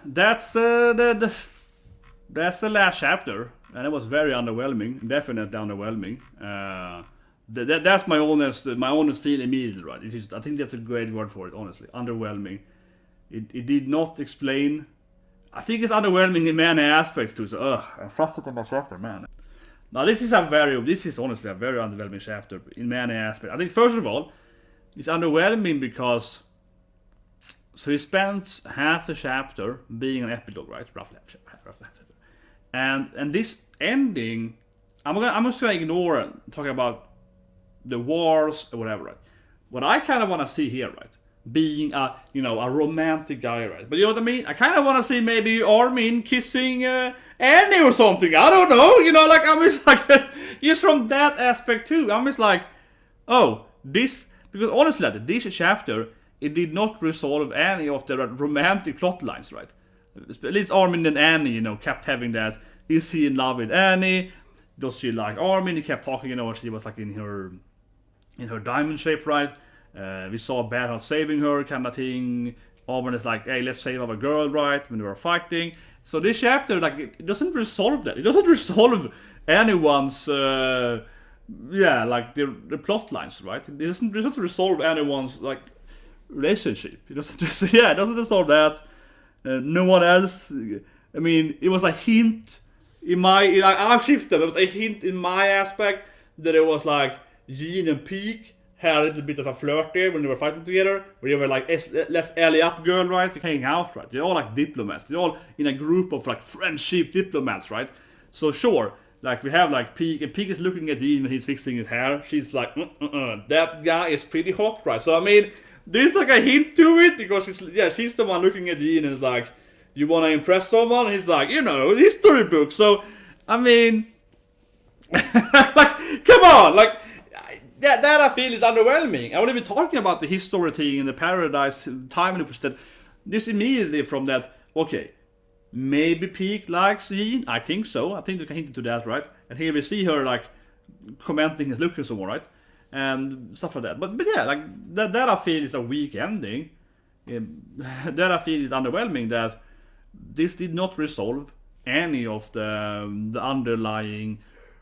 that's the last chapter, and it was very underwhelming, definitely underwhelming. That's my honest feel immediately, right? I think that's a great word for it, honestly. Underwhelming. It did not explain. I think it's underwhelming in many aspects too. So, I'm frustrated in that chapter, man. Now this is honestly a very underwhelming chapter in many aspects. I think first of all, it's underwhelming because so he spends half the chapter being an epilogue, right? Roughly half. And this ending, I'm just gonna ignore and talk about the wars or whatever, right? What I kind of want to see here, right? Being a romantic guy, right? But you know what I mean? I kind of want to see maybe Armin kissing Annie or something. I don't know, like I'm just like just from that aspect too. I'm just like, oh, this, because honestly, this chapter, it did not resolve any of the romantic plot lines, right? At least Armin and Annie, kept having that. Is he in love with Annie? Does she like Armin? He kept talking, she was like in her diamond shape, right? We saw Bertholdt saving her, kind of thing. Armin is like, hey, let's save our girl, right? When we were fighting. So this chapter, like, it doesn't resolve that. It doesn't resolve anyone's, the plot lines, right? It doesn't resolve anyone's, like, relationship. It doesn't resolve that. No one else. I mean, it was a hint I've shifted. There was a hint in my aspect that it was like Jean and Pieck had a little bit of a flirt there when they were fighting together. Where they were like, let's alley up, girl, right? We can hang out, right? They're all like diplomats. They're all in a group of like friendship diplomats, right? So sure, like we have like Pieck, and Pieck is looking at Jean when he's fixing his hair. She's like, that guy is pretty hot, right? So I mean, there's like a hint to it because she's the one looking at Jean and is like, you want to impress someone? And he's like, history book. So, I mean, like, come on, like, that I feel is underwhelming. I want to be talking about the history thing in the paradise time and percent. Just immediately from that, okay, maybe Pieck likes Jean. I think so. I think we can hint to that, right? And here we see her like commenting his look and so on, right? And stuff like that. But yeah, like that I feel is a weak ending. That I feel is underwhelming. That this did not resolve any of the underlying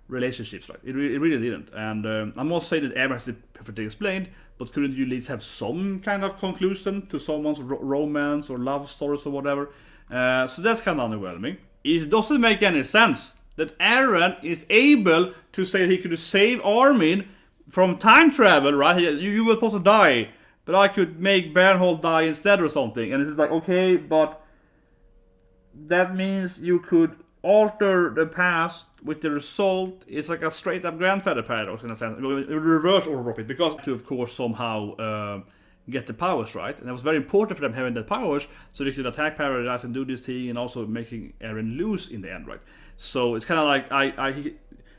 relationships, right? It really didn't. And I'm not saying that everything has to be perfectly explained, but couldn't you at least have some kind of conclusion to someone's romance or love stories or whatever? So that's kind of underwhelming. It doesn't make any sense that Aaron is able to say that he could save Armin from time travel, right? You were supposed to die, but I could make Bertholdt die instead or something. And it's like, okay, but that means you could alter the past with the result. It's like a straight up grandfather paradox in a sense. Reverse order of it, because to of course somehow get the powers, right? And it was very important for them having that powers so they could attack paradise and do this thing, and also making Aaron lose in the end, right? So it's kind of like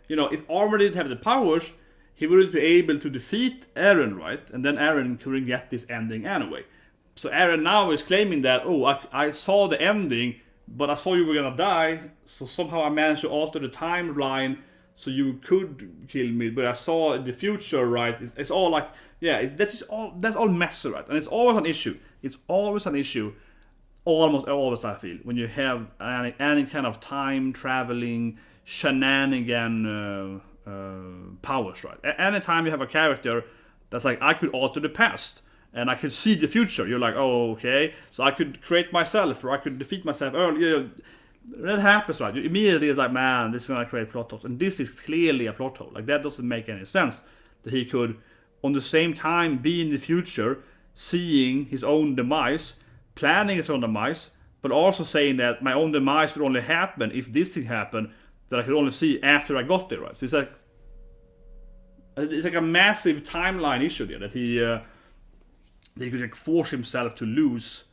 if Armor didn't have the powers, he wouldn't be able to defeat Aaron, right? And then Aaron couldn't get this ending anyway. So Aaron now is claiming that, I saw the ending, but I saw you were gonna die, so somehow I managed to alter the timeline so you could kill me, but I saw in the future, right? It's all like, that's all messy, right? And it's always an issue. It's always an issue, almost always, I feel, when you have any kind of time traveling shenanigan powers, right? Anytime you have a character that's like, I could alter the past and I could see the future, you're like, oh, okay, so I could create myself, or I could defeat myself earlier. That happens, right? You immediately is like, man, this is gonna create plot holes, and this is clearly a plot hole. Like, that doesn't make any sense that he could, on the same time, be in the future, seeing his own demise, planning his own demise, but also saying that my own demise would only happen if this thing happened that I could only see after I got there, right? So it's like a massive timeline issue there, that he could like force himself to lose,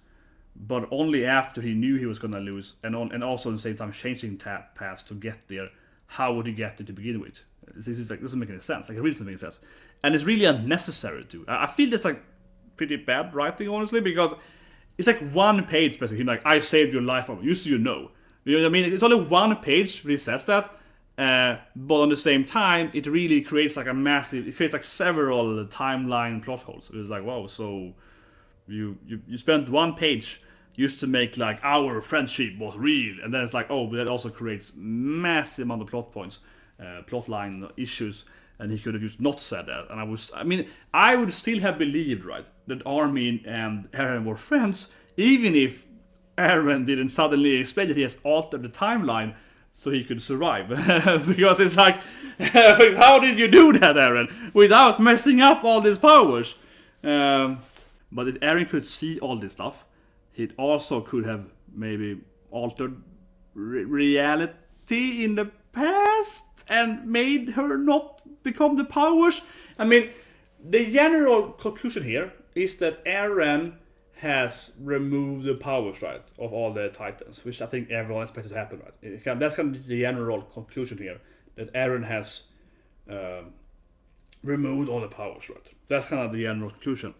but only after he knew he was gonna lose, and also at the same time changing past to get there. How would he get there to begin with? This is like, doesn't make any sense. Like, it really doesn't make any sense, and it's really unnecessary too. I feel that's like pretty bad writing, honestly, because it's like one page basically. Like, I saved your life, just so you know. You know what I mean? It's only one page where he says that. But on the same time, it really creates like it creates like several timeline plot holes. It's like, wow, so you spent one page used to make like our friendship was real, and then it's like, oh, but that also creates massive amount of plot points, plot line issues, and he could have just not said that. And I would still have believed, right, that Armin and Eren were friends, even if Eren didn't suddenly explain that he has altered the timeline so he could survive. Because it's like, how did you do that, Eren, without messing up all these powers? But if Eren could see all this stuff, he also could have maybe altered reality in the past and made her not become the powers. I mean, the general conclusion here is that Eren has removed the powers, right, of all the Titans, which I think everyone expected to happen, right? That's kind of the general conclusion here, that Eren has removed all the powers, right? That's kind of the general conclusion.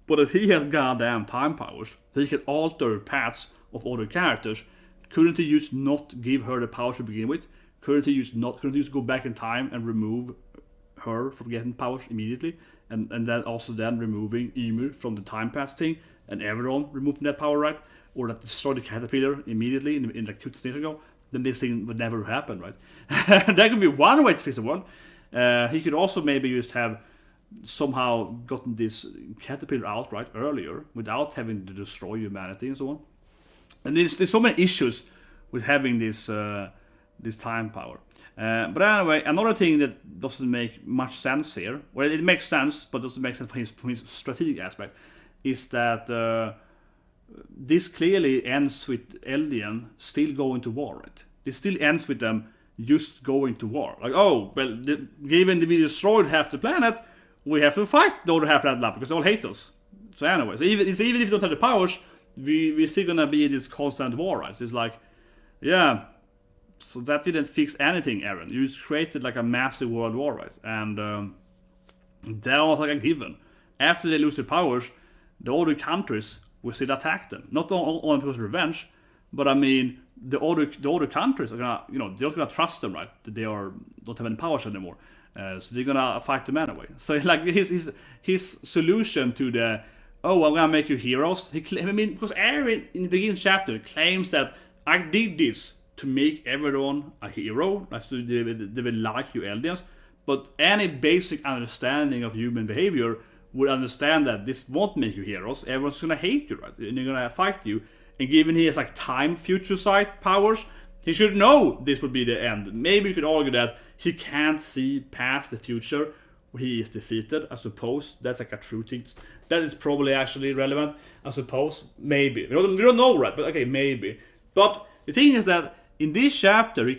But if he has goddamn time powers, he can alter paths of other characters. Couldn't he just not give her the powers to begin with? Couldn't he just go back in time and remove her from getting powers immediately? And then also then removing Ymir from the time pass thing, and everyone removing that power, right? Or that destroy the caterpillar immediately in like 2 years ago, then this thing would never happen, right? That could be one way to fix the one. He could also maybe just have somehow gotten this caterpillar out right earlier without having to destroy humanity and so on. And there's so many issues with having this time power. But anyway, another thing that doesn't make much sense here, well, it makes sense, but doesn't make sense from his strategic aspect, is that this clearly ends with Eldian still going to war, right? It still ends with them just going to war. Like, oh, well, given we destroyed half the planet, we have to fight the other half planet because they all hate us. So anyway, so even if you don't have the powers, we're still gonna be in this constant war, right? So it's like, yeah, so that didn't fix anything, Eren. You just created like a massive world war, right? And that was like a given. After they lose their powers, the other countries will still attack them. Not only because of revenge, but I mean, the other countries are gonna, they're not gonna trust them, right? That they don't have any powers anymore. So they're gonna fight them anyway. So like his solution to the, oh, I'm gonna make you heroes. Because Eren in the beginning chapter claims that I did this to make everyone a hero, like so they will like you Eldians. But any basic understanding of human behavior would understand that this won't make you heroes. Everyone's gonna hate you, right? And they're gonna fight you. And given he has like time future sight powers, he should know this would be the end. Maybe you could argue that he can't see past the future where he is defeated. I suppose that's like a true thing. That is probably actually relevant. I suppose, maybe. We don't know, right? But okay, maybe. But the thing is that in this chapter, he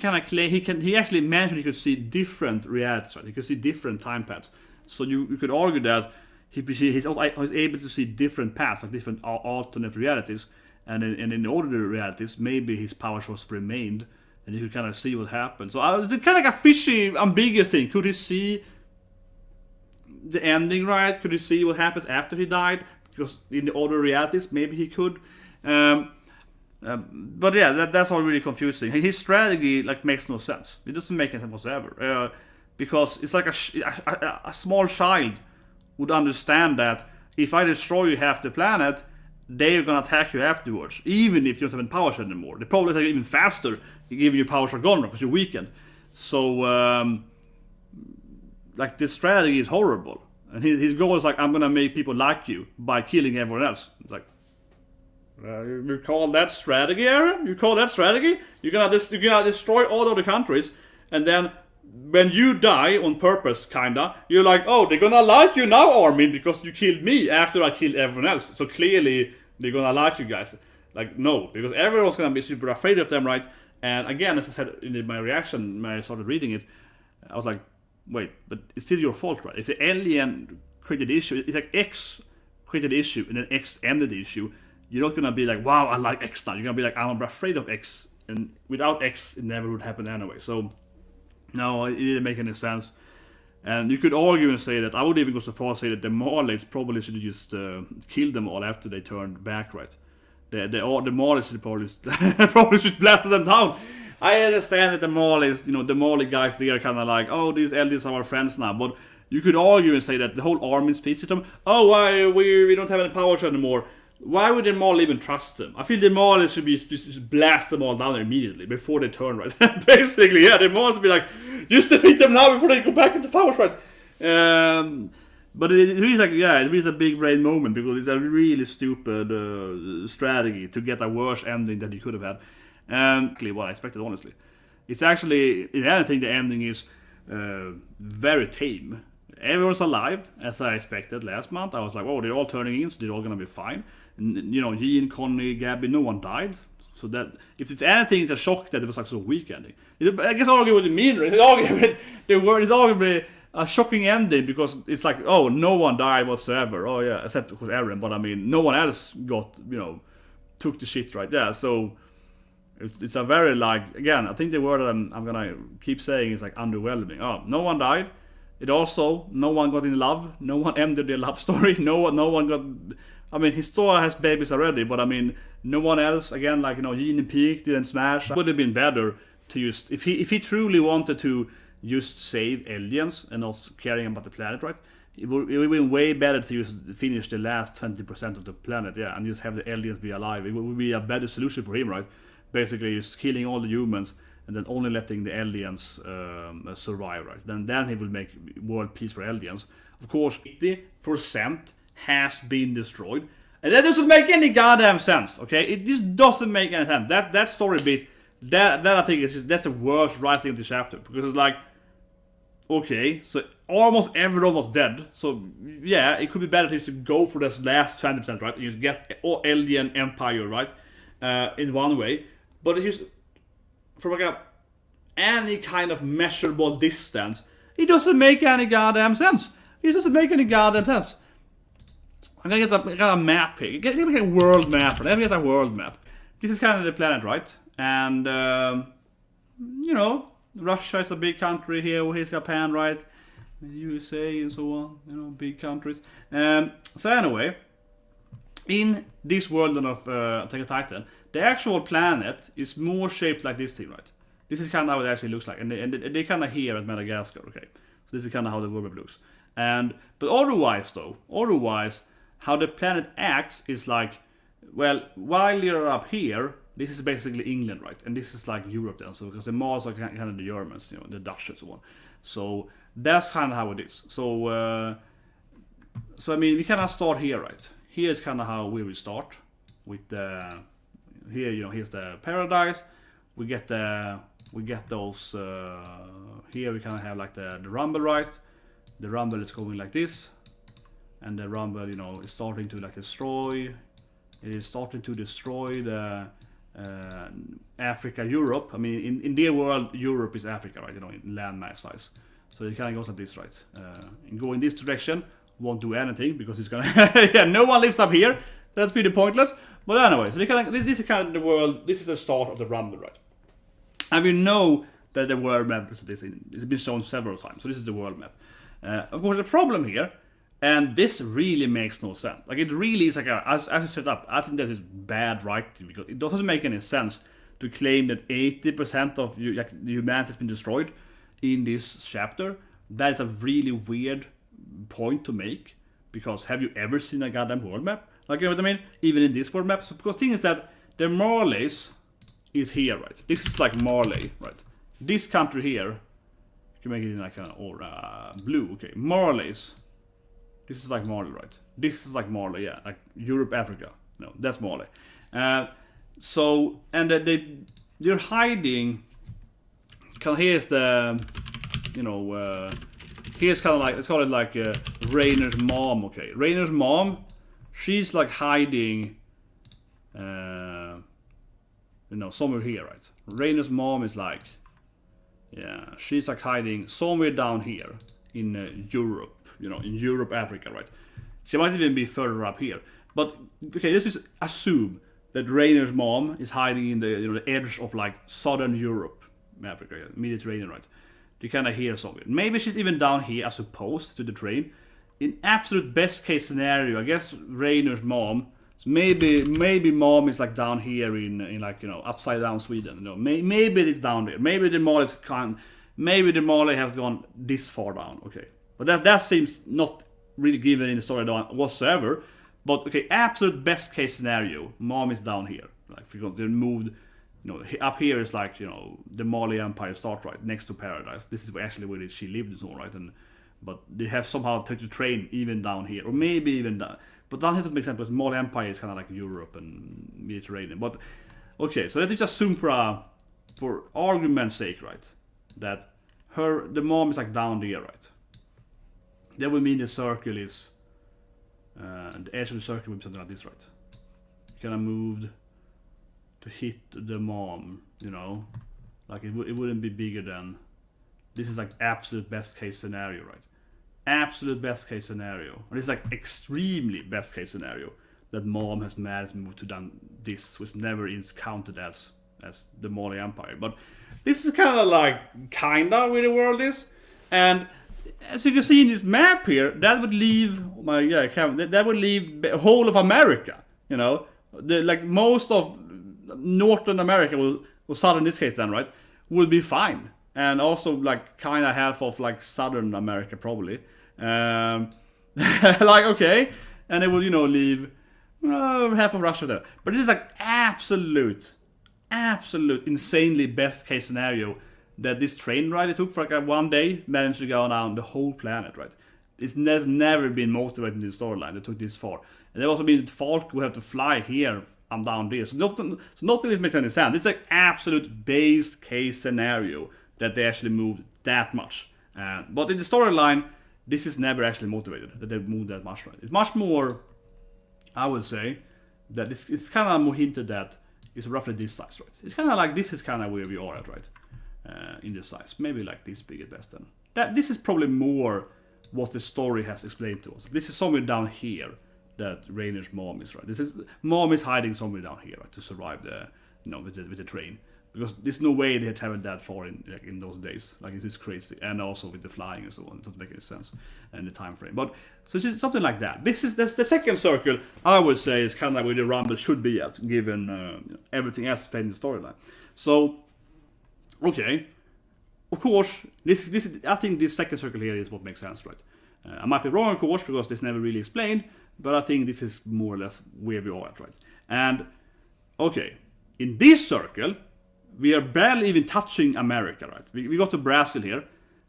actually mentioned he could see different realities, right? He could see different time paths. So you could argue that he's able to see different paths, like different alternate realities. And in the older realities, maybe his powers was remained, and you could kind of see what happened. So it's kind of like a fishy, ambiguous thing. Could he see the ending right? Could he see what happens after he died? Because in the older realities, maybe he could. But yeah, that's all really confusing. His strategy makes no sense. It doesn't make any sense whatsoever. Because it's like a small child would understand that if I destroy you half the planet, they're gonna attack you afterwards, even if you don't have any powers anymore. They probably attack even faster, given your powers are gone because you're weakened. So, this strategy is horrible. And his goal is I'm gonna make people like you by killing everyone else. It's like, you call that strategy, Eren? You call that strategy? You're gonna destroy all other countries, and then when you die on purpose, kinda, you're like, oh, they're gonna like you now, Armin, because you killed me after I killed everyone else. So clearly, they're gonna like you guys. Like, no, because everyone's gonna be super afraid of them, right? And again, as I said in my reaction when I started reading it, I was like, wait, but it's still your fault, right? If the alien created the issue, it's like X created the issue and then X ended the issue, you're not gonna be like, wow, I like X now. You're gonna be like, I'm afraid of X. And without X, it never would happen anyway. So, no, it didn't make any sense. And you could argue and say that, I would even go so far as say that the Marleys probably should have just killed them all after they turned back, right? The Marleys should probably should blast them down. I understand that the Marleys, the Marley guys, they are kind of like, oh, these Eldians are our friends now. But you could argue and say that the whole Armin speech to them, oh, we don't have any powers anymore. why would them all even trust them? I feel them all should be just blast them all down immediately before they turn, right? Basically, yeah, them all should be like, just defeat them now before they go back into powers, right? But it is like, yeah, it is a big brain moment because it's a really stupid strategy to get a worse ending than you could have had. What I expected, honestly. It's actually, in anything, the ending is very tame. Everyone's alive, as I expected last month. I was like, oh, they're all turning in, so they're all gonna be fine. And, you know, Jean, Connie, Gabi, no one died. So that, if it's anything, it's a shock that it was like so weak ending. I guess I argue what you mean, right? The word is arguably a shocking ending because it's like, oh, no one died whatsoever. Oh yeah, except of course Aaron, but I mean, no one else got, you know, took the shit right there. So it's a very, like, again, I think the word that I'm gonna keep saying is like underwhelming. Oh, no one died. It also, no one got in love. No one ended their love story. No one got. I mean, his story has babies already, but I mean, no one else. Again, like, you know, Jean and Pieck didn't smash. It would have been better to just, if he truly wanted to just save aliens and not caring about the planet, right? It would have been way better to just finish the last 20% of the planet, yeah, and just have the aliens be alive. It would be a better solution for him, right? Basically, just killing all the humans and then only letting the aliens survive, right? Then he will make world peace for aliens. Of course, 80% has been destroyed, and that doesn't make any goddamn sense. Okay, it just doesn't make any sense. That story bit, that I think is just, that's the worst writing of the chapter, because it's like, okay, so almost everyone was dead. So yeah, it could be better to just go for this last 20%, right? You get all alien empire, right? In one way, but it's just from like any kind of measurable distance, it doesn't make any goddamn sense. It doesn't make any goddamn sense. I'm gonna get a map here. Get a world map. Let me get a world map. This is kind of the planet, right? And you know, Russia is a big country here. Here's Japan, right? USA and so on. You know, big countries. So anyway, in this world of Attack on Titan, the actual planet is more shaped like this thing, right? This is kind of how it actually looks like, and they kind of here at Madagascar, okay? So this is kind of how the world map looks. But otherwise, how the planet acts is like, well, while you're up here, this is basically England, right? And this is like Europe then, so because the Mars are kind of the Germans, you know, the Dutch and so on. So that's kind of how it is. So I mean, we kind of start here, right? Here's kind of how we will start with the, here, you know, here's the paradise. We get those here. We kind of have like the rumble, right? The rumble is going like this, and the rumble, you know, is starting to like destroy. It is starting to destroy the Africa, Europe. I mean, in their world, Europe is Africa, right? You know, in landmass size. So it kind of goes like this, right? And go in this direction. Won't do anything because it's gonna. Yeah, no one lives up here. That's pretty pointless. But anyway, so this is kind of the world. This is the start of the rumble, right? And we know that the world map is this. It's been shown several times. So this is the world map. Of course, the problem here, and this really makes no sense. Like, it really is like as I set up. I think that is bad writing because it doesn't make any sense to claim that 80% of humanity has been destroyed in this chapter. That is a really weird point to make, because have you ever seen a goddamn world map? Like, you know what I mean? Even in this world map. So, because the thing is that the Marleys is here, right? This is like Marley, right? This country here, you can make it in like blue. Okay, Marleys. This is like Marley, right? This is like Marley, yeah, like Europe, Africa. No, that's Marley. So, and they're hiding. Here's the, you know, here's kind of like, let's call it like Reiner's mom. Okay, Reiner's mom, she's like hiding, you know, somewhere here, right? Reiner's mom is like, yeah, she's like hiding somewhere down here in Europe. You know, in Europe, Africa, right? She might even be further up here. But okay, let's just assume that Reiner's mom is hiding in the, you know, the edge of like southern Europe, Africa, Mediterranean, right? You kind of hear something. Maybe she's even down here as opposed to the train. In absolute best case scenario, I guess Reiner's mom. So maybe mom is like down here in like, you know, upside down Sweden. You know, maybe it's down there. Maybe the Marley has gone this far down. Okay. But that seems not really given in the story whatsoever. But okay, absolute best case scenario, mom is down here. Like if you they moved, up here is like the Mali Empire start right next to Paradise. This is actually where she lived and so on, right? But they have somehow taken the train even down here, or maybe even down. But down here doesn't make sense because Mali Empire is kind of like Europe and Mediterranean. But okay, so let's just assume for argument's sake, right, that the mom is like down there, right? That would mean the circle is the edge of the circle would be something like this, right? Kind of moved to hit the mom, like it wouldn't be bigger than. This is like absolute best case scenario, right? Absolute best case scenario. And it's like extremely best case scenario that mom has managed to move to done this, which never is counted as the Mali Empire. But this is kind of like where the world is, and as you can see in this map here, that would leave that would leave the whole of America. Like most of Northern America, or Southern in this case, then right, would be fine, and also like kind of half of like Southern America probably. Like okay, and it would leave half of Russia there. But this is like absolute insanely best case scenario that this train ride it took for like 1 day managed to go down the whole planet, right? It's never been motivated in the storyline that took this far. And it also means that Falk would have to fly here and down there. So nothing this makes any sense. It's like absolute base case scenario that they actually moved that much. But in the storyline, this is never actually motivated that they moved that much, right? It's much more, I would say, that it's kind of more hinted that it's roughly this size, right? It's kind of like this is kind of where we are at, right? In the size, maybe like this big at best. Then this is probably more what the story has explained to us. This is somewhere down here that Reiner's mom is, right? Mom is hiding somewhere down here, right, to survive with the train, because there's no way they had traveled that far in those days. Like this is crazy, and also with the flying and so on, it doesn't make any sense in the time frame. But so it's something like that. That's the second circle. I would say is kind of like where the Rumble should be at, given everything else played in the storyline. So. Okay, of course, I think this second circle here is what makes sense, right? I might be wrong, of course, because this never really explained, but I think this is more or less where we are at, right? And, okay, in this circle, we are barely even touching America, right? We got to Brazil here,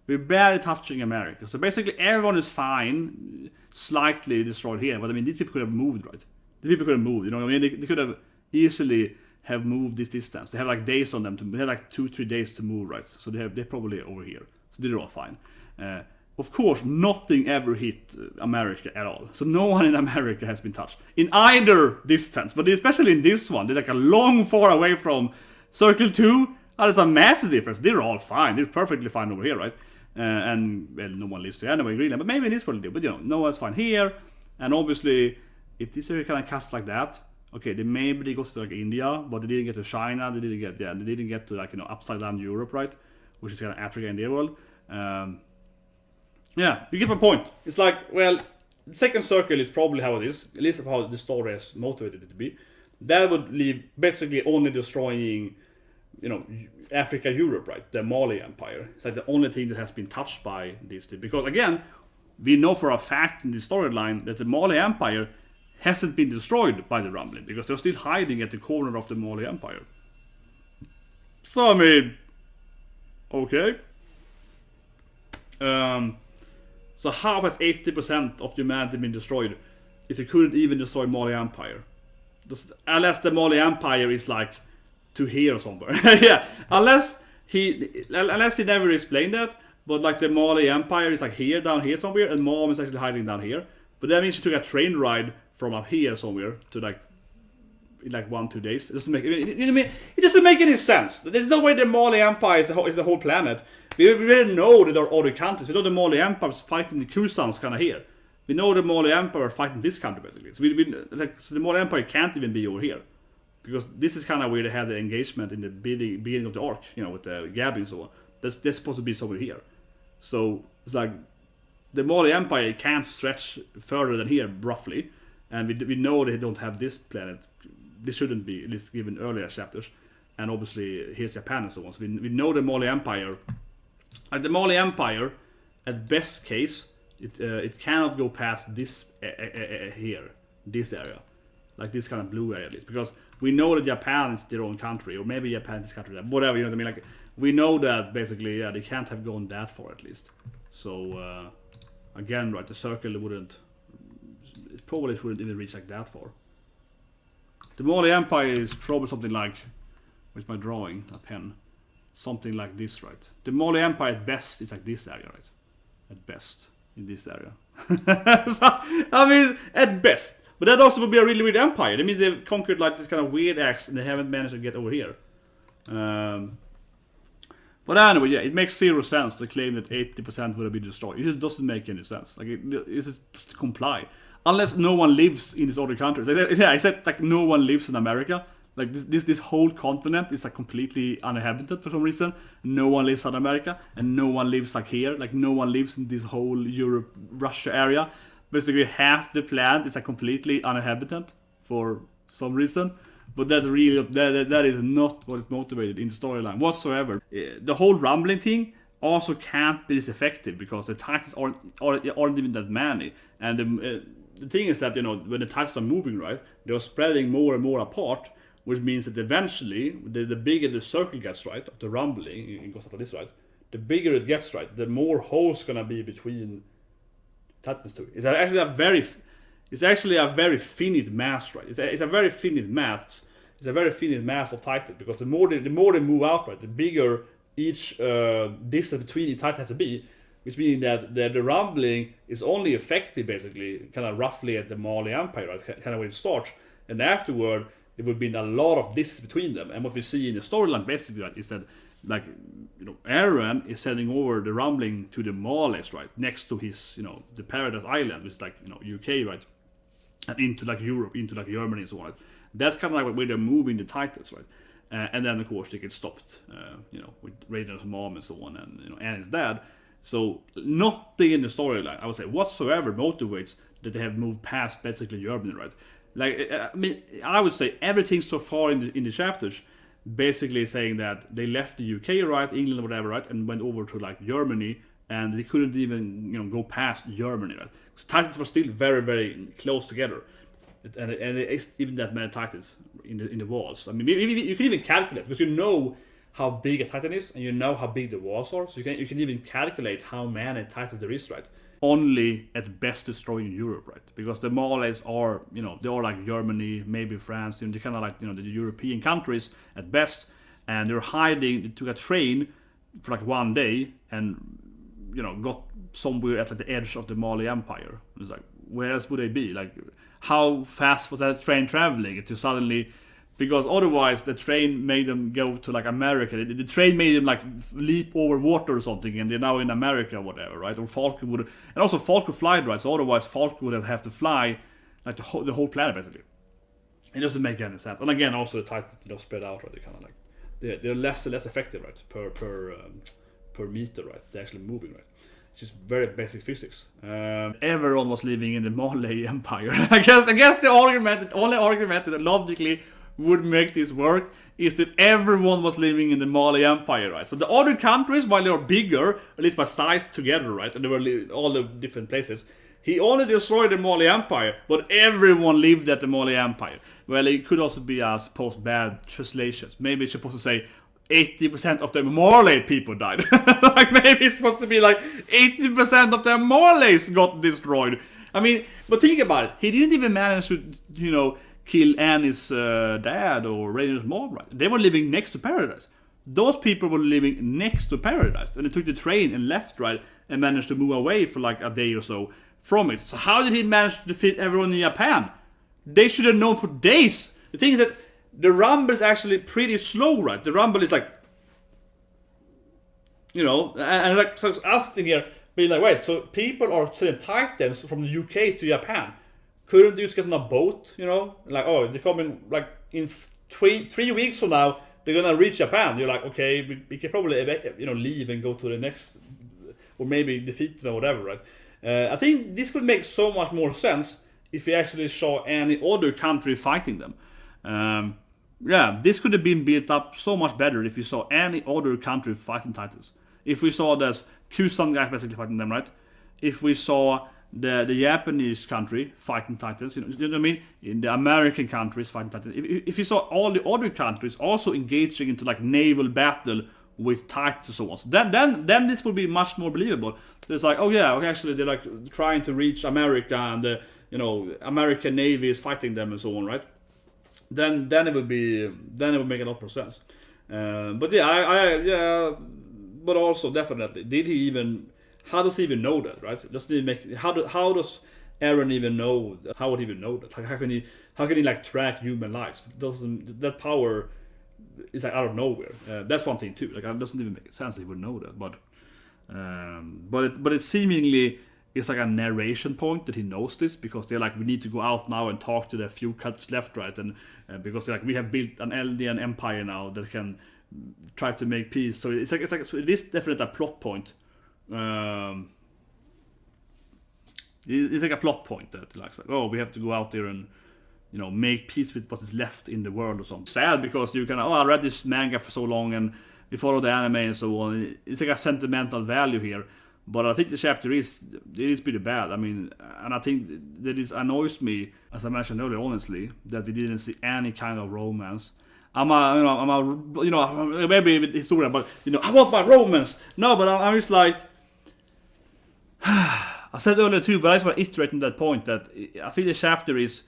we're barely touching America. So basically everyone is fine, slightly destroyed here, but I mean, these people could have moved, right? These people could have moved, I mean? They could have easily have moved this distance. They have like days on them they have like 2-3 days to move, right? So they're probably over here. So they're all fine. Of course, nothing ever hit America at all. So no one in America has been touched in either distance, but especially in this one, they're like a long far away from Circle 2. There's a massive difference. They're all fine. They're perfectly fine over here, right? And well, no one lives to anyway in Greenland, but maybe in this world they do. But no one's fine here. And obviously, if this area kind of cast like that, okay, maybe they go to like India, but they didn't get to China. They didn't get to like upside down Europe, right? Which is kind of Africa in their world. Yeah, you get my point. It's like, well, the second circle is probably how it is, at least how the story has motivated it to be. That would leave basically only destroying, Africa, Europe, right? The Mali Empire. It's like the only thing that has been touched by these two. Because again, we know for a fact in the storyline that the Mali Empire hasn't been destroyed by the Rumbling, because they're still hiding at the corner of the Mali Empire. So, I mean, okay. So how has 80% of humanity been destroyed if they couldn't even destroy Mali Empire? Unless the Mali Empire is like to here somewhere. Yeah, unless he never explained that, but like the Mali Empire is like here, down here somewhere, and Mom is actually hiding down here. But that means she took a train ride from up here somewhere to in 1-2 days. It doesn't make it doesn't make any sense. There's no way the Mali Empire is the whole planet. We already know that there are other countries. We know the Mali Empire is fighting the Kusans kind of here. We know the Mali Empire are fighting this country basically. So the Mali Empire can't even be over here, because this is kind of where they had the engagement in the beginning of the arc, with the Gabi and so on. They're supposed to be somewhere here. So it's like the Mali Empire can't stretch further than here, roughly. And we know they don't have this planet. This shouldn't be, at least given earlier chapters. And obviously, here's Japan and so on. So we know the Mali Empire. And the Mali Empire, at best case, it cannot go past this here. this area, like this kind of blue area at least, because we know that Japan is their own country, or maybe Japan is country, whatever, you know what I mean? Like, we know that basically, yeah, they can't have gone that far at least. So again, right, the circle wouldn't, it probably wouldn't even reach like that far. The Mali Empire is probably something like, with my drawing, a pen, something like this, right? The Mali Empire at best is like this area, right? At best, in this area. So, I mean, at best. But that also would be a really weird empire. I mean, they've conquered like this kind of weird axe and they haven't managed to get over here. But anyway, yeah, it makes zero sense to claim that 80% would have been destroyed. It just doesn't make any sense. Like, it's just comply. Unless no one lives in these other countries. Yeah, I said like no one lives in America. Like this whole continent is like completely uninhabited for some reason. No one lives in America, and no one lives like here. Like no one lives in this whole Europe, Russia area. Basically, half the planet is like completely uninhabited for some reason. But that's really that is not what is motivated in the storyline whatsoever. The whole rumbling thing also can't be this effective because the Titans aren't even that many. And the thing is that, you know, when the Titans are moving, right, they're spreading more and more apart. Which means that eventually, the bigger the circle gets, right, of the rumbling, it goes like this, right, the bigger it gets, right, the more holes gonna be between Titans two. It's actually a very finite mass, right? It's a very finite mass. It's a very finite mass of Titans because the more they move out, right, the bigger each distance between the Titans has to be, which means that the rumbling is only effective basically, kind of roughly at the Mali Empire, right, kind of where it starts, and afterward. There would be a lot of distance between them, and what we see in the storyline basically, right, is that, like, you know, Aaron is sending over the rumbling to the Malis, right, next to his, you know, the Paradise Island, which is like, you know, UK, right, and into like Europe, into like Germany and so on. Right? That's kind of like where they're moving the Titans, right, and then of course they get stopped, you know, with Reiner's mom and so on, and you know, Annie's dad. So nothing in the storyline, I would say, whatsoever motivates that they have moved past basically Germany, right. Like, I mean, I would say everything so far in the chapters basically saying that they left the UK, right, England, whatever, right, and went over to like Germany, and they couldn't even, you know, go past Germany, right. So Titans were still very, very close together, and it's even that many Titans in the walls. I mean, you can even calculate because you know how big a Titan is, and you know how big the walls are, so you can even calculate how many Titans there is, right. Only at best destroying Europe, right? Because the Malis are, you know, they are like Germany, maybe France, you know, they're kind of like, you know, the European countries at best, and they're hiding. They took a train for like one day and, you know, got somewhere at like the edge of the Mali Empire. It's like, where else would they be? Like, how fast was that train traveling to suddenly? Because otherwise the train made them go to like America. The train made them like leap over water or something, and they're now in America or whatever, right? Or Falco would, and also Falco fly, right? So otherwise Falco would have to fly like the whole planet basically. It doesn't make any sense. And again, also the Titans, you know, spread out, right? They kind of like they're less and less effective, right? Per meter, right? They're actually moving, right? It's just very basic physics. Everyone was living in the Mali Empire. I guess the only argument that logically would make this work is that everyone was living in the Mali Empire, right? So the other countries, while they were bigger, at least by size together, right, and they were all the different places, he only destroyed the Mali Empire, but everyone lived at the Mali Empire. Well, it could also be, I suppose, bad translations. Maybe it's supposed to say 80% of the Mali people died. Like, maybe it's supposed to be like 80% of the Malis got destroyed. I mean, but think about it. He didn't even manage to, you know, kill Annie's dad or Reiner's mom, right? They were living next to Paradise. Those people were living next to Paradise, and they took the train and left, right, and managed to move away for like a day or so from it. So how did he manage to defeat everyone in Japan? They should have known for days. The thing is that the rumble is actually pretty slow, right? The rumble is like, you know, and like, so I was sitting here being like, wait, so people are sending Titans from the UK to Japan. Couldn't you just get on a boat, you know? Like, oh, they're coming, like, in 3 weeks from now, they're gonna reach Japan. You're like, okay, we can probably, you know, leave and go to the next, or maybe defeat them or whatever, right? I think this would make so much more sense if we actually saw any other country fighting them. Yeah, this could have been built up so much better if we saw any other country fighting Titans. If we saw this Kusan guys basically fighting them, right? If we saw the Japanese country fighting titans, you know what I mean? In the American countries fighting titans. If you saw all the other countries also engaging into like naval battle with titans and so on, so then this would be much more believable. It's like, oh yeah, okay, actually they're like trying to reach America and the American Navy is fighting them and so on, right? Then it would make a lot more sense. But yeah, but also definitely, how does he even know that, right? How does Aaron even know? How would he even know that? Like, how can he like track human lives? That power is like out of nowhere. That's one thing too. Like, it doesn't even make sense that he would know that. But it seemingly is like a narration point that he knows this, because they're like, we need to go out now and talk to the few cuts left, right, and because they're like, we have built an Eldian empire now that can try to make peace. So it's like so it is definitely a plot point. It's like a plot point that like, oh, we have to go out there and make peace with what is left in the world or something. Sad, because you can, I read this manga for so long and we follow the anime and so on. It's like a sentimental value here, but I think the chapter is pretty bad. I mean, and I think that it annoys me, as I mentioned earlier, honestly, that we didn't see any kind of romance. Maybe it's story, but I want my romance. No, but I'm just like, I said earlier too, but I just want to iterate on that point that I think the chapter is,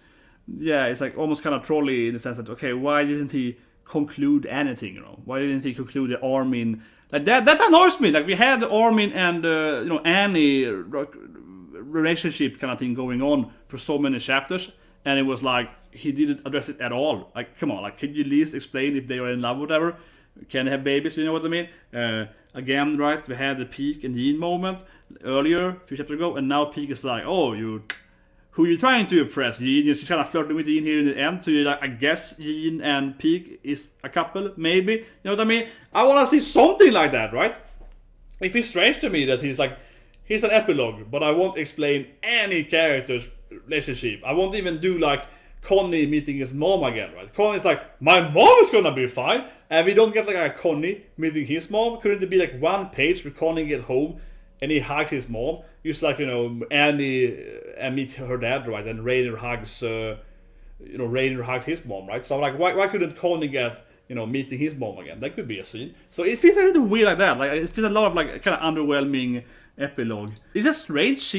it's like almost kind of trolly in the sense that, okay, why didn't he conclude anything? Why didn't he conclude the Armin? Like that annoys me. Like, we had the Armin and Annie relationship kind of thing going on for so many chapters, and it was like he didn't address it at all. Like, come on, like, can you at least explain if they are in love or whatever? Can they have babies? You know what I mean? Again, right? We had the Pieck and Jean moment earlier, a few chapters ago, and now Pieck is like, oh, who are you trying to impress? Jean? She's kind of flirting with Jean here in the end. So you're like, I guess Jean and Pieck is a couple, maybe. You know what I mean? I want to see something like that, right? It feels strange to me that he's an epilogue, but I won't explain any character's relationship. I won't even do like Connie meeting his mom again, right? Connie's like, my mom is gonna be fine, and we don't get like a Connie meeting his mom. Couldn't it be like one page where Connie get home and he hugs his mom, just like Annie and meets her dad, right? And Reiner hugs his mom, right? So I'm like, why couldn't Connie get meeting his mom again? That could be a scene. So it feels a little weird like that. Like, it feels a lot of like kind of underwhelming epilogue. It's just strange.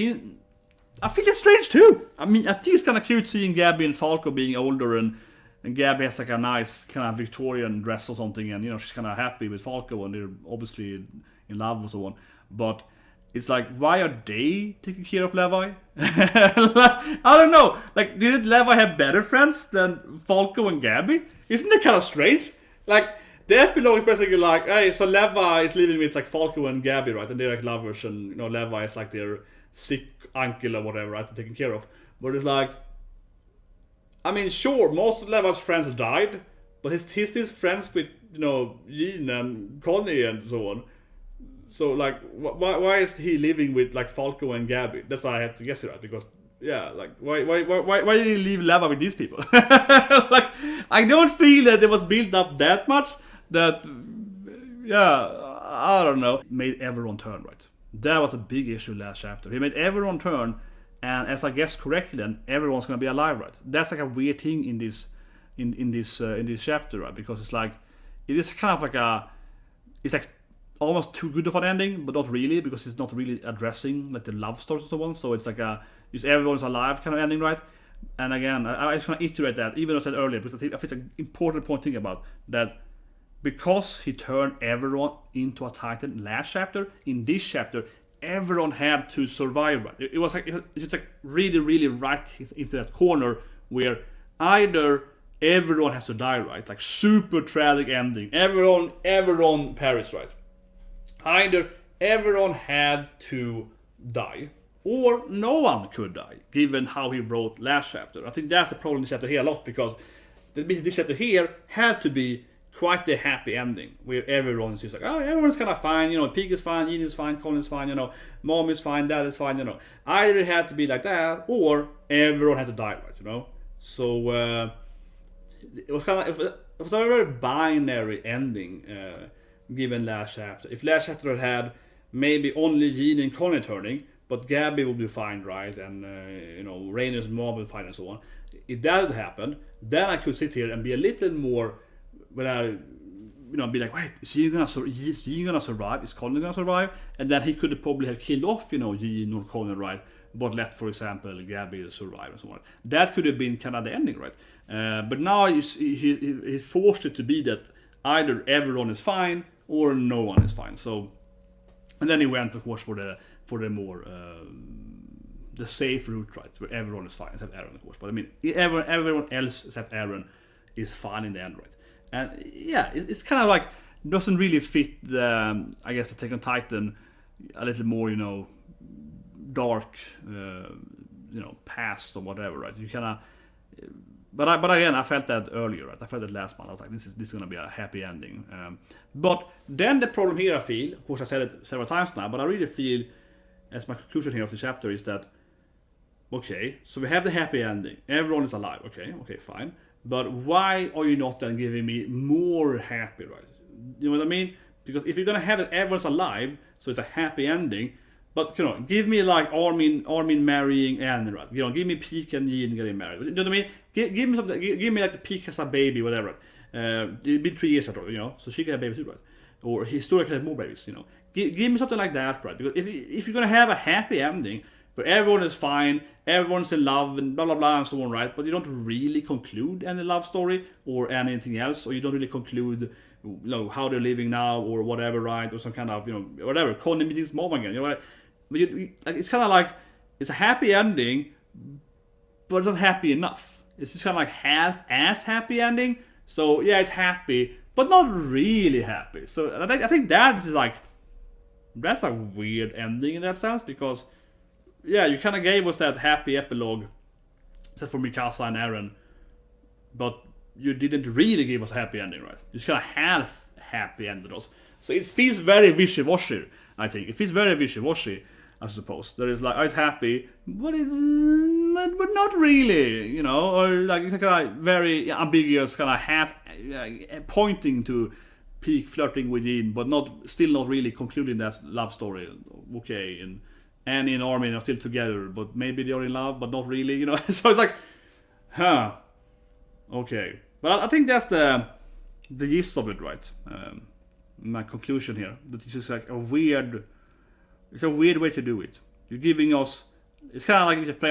I feel it's strange too. I mean, I think it's kind of cute seeing Gabi and Falco being older, and Gabi has like a nice kind of Victorian dress or something, and she's kind of happy with Falco, and they're obviously in love and so on. But it's like, why are they taking care of Levi? I don't know. Like, did Levi have better friends than Falco and Gabi? Isn't that kind of strange? Like, the epilogue is basically like, hey, so Levi is living with like Falco and Gabi, right? And they're like lovers, and Levi is like their sick uncle or whatever, right? Taken care of. But it's like, I mean, sure, most of Levi's friends died, but he's still friends with Jean and Connie and so on. So like, why is he living with like Falco and Gabi? That's why I had to guess it, right? Because like why did he leave Levi with these people? Like, I don't feel that it was built up that much. That I don't know. Made everyone turn, right? That was a big issue last chapter. He made everyone turn, and as I guess correctly, then everyone's gonna be alive, right? That's like a weird thing in this chapter, right? Because it's like, it is kind of like it's like almost too good of an ending, but not really, because it's not really addressing like the love stories and so on. So it's like just everyone's alive kind of ending, right? And again, I just want to iterate that, even though I said earlier, because I think it's an important point to think about that. Because he turned everyone into a Titan last chapter, in this chapter, everyone had to survive. Right? It was like, it's just like really, really right into that corner where either everyone has to die, right? Like, super tragic ending. Everyone perished, right? Either everyone had to die, or no one could die, given how he wrote last chapter. I think that's the problem in this chapter here a lot, because this chapter here had to be quite the happy ending, where everyone's just like, oh, everyone's kind of fine, Pieck is fine, Jean is fine, Connie is fine, mom is fine, dad is fine, Either it had to be like that, or everyone had to die, right, So it was kind of, it was a very binary ending, given last chapter. If last chapter had maybe only Jean and Connie turning, but Gabi will be fine, right? And you know, Reiner's mom will be fine, and so on. If that had happened, then I could sit here and be a little more, when I, you know, be like, wait, is Jean gonna survive? Is Connie gonna survive? And then he could probably have killed off, you know, Jean or Connie, right? But let, for example, Gabi survive and so on. That could have been kind of the ending, right? But now he forced it to be that either everyone is fine or no one is fine. So, and then he went, of course, for the more the safe route, right, where everyone is fine except Aaron, of course. But I mean, everyone else except Aaron is fine in the end, right? And yeah, it's kind of like doesn't really fit the, I guess, the Attack on Titan a little more, you know, dark, you know, past or whatever, right? You kind of, but again, I felt that earlier, right? I felt that last month. I was like, this is gonna be a happy ending. But then the problem here, I feel, of course, I said it several times now, but I really feel, as my conclusion here of the chapter, is that, okay, so we have the happy ending. Everyone is alive. Okay, fine. But why are you not then giving me more happy, right? You know what I mean? Because if you're gonna have it, everyone's alive, so it's a happy ending. But, you know, give me like Armin marrying Annie, right? You know, give me Pieck and Jean getting married. You know what I mean? Give me something. Give me like the Pieck has a baby, whatever. It'll be 3 years after, you know, so she can have babies too, right? Or historically have more babies, you know. Give me something like that, right? Because if you're gonna have a happy ending where everyone is fine, everyone's in love, and blah blah blah and so on, right? But you don't really conclude any love story or anything else, or you don't really conclude, you know, how they're living now or whatever, right? Or some kind of, you know, whatever. Connie meeting his mom again, you know. Right? But you like, it's kind of like it's a happy ending, but it's not happy enough. It's just kind of like half-ass happy ending. So yeah, it's happy, but not really happy. So I think that's like, that's a weird ending in that sense, because yeah, you kind of gave us that happy epilogue, except for Mikasa and Eren, but you didn't really give us a happy ending, right? You just kind of half happy ended us. So it feels very wishy-washy. I think it feels very wishy-washy, I suppose. There is like, oh, it's happy, but not really, you know, or like it's kind of very ambiguous, kind of half pointing to Pieck flirting with Jean, but still not really concluding that love story. Okay, and Annie and Armin are still together, but maybe they're in love, but not really, you know. So it's like, huh, okay. But I think that's the gist of it, right? My conclusion here, that it's just like it's a weird way to do it. You're giving us, it's kind of like if you play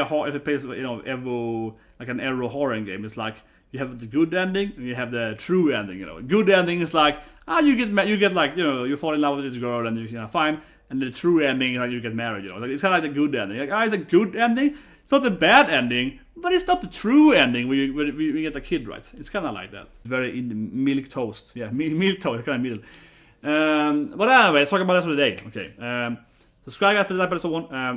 you know, Evo, like an Evo horror game. It's like you have the good ending and you have the true ending. You know, good ending is like, you get like, you know, you fall in love with this girl and you're fine. And the true ending is like you get married. You know, like, it's kind of like the good ending. Like, it's a good ending. It's not a bad ending, but it's not the true ending where we get a kid, right? It's kind of like that. Very in the milk toast. Yeah, milk toast, kind of middle. But anyway, let's talk about that for the day. Okay. Subscribe, guys, to that episode 1.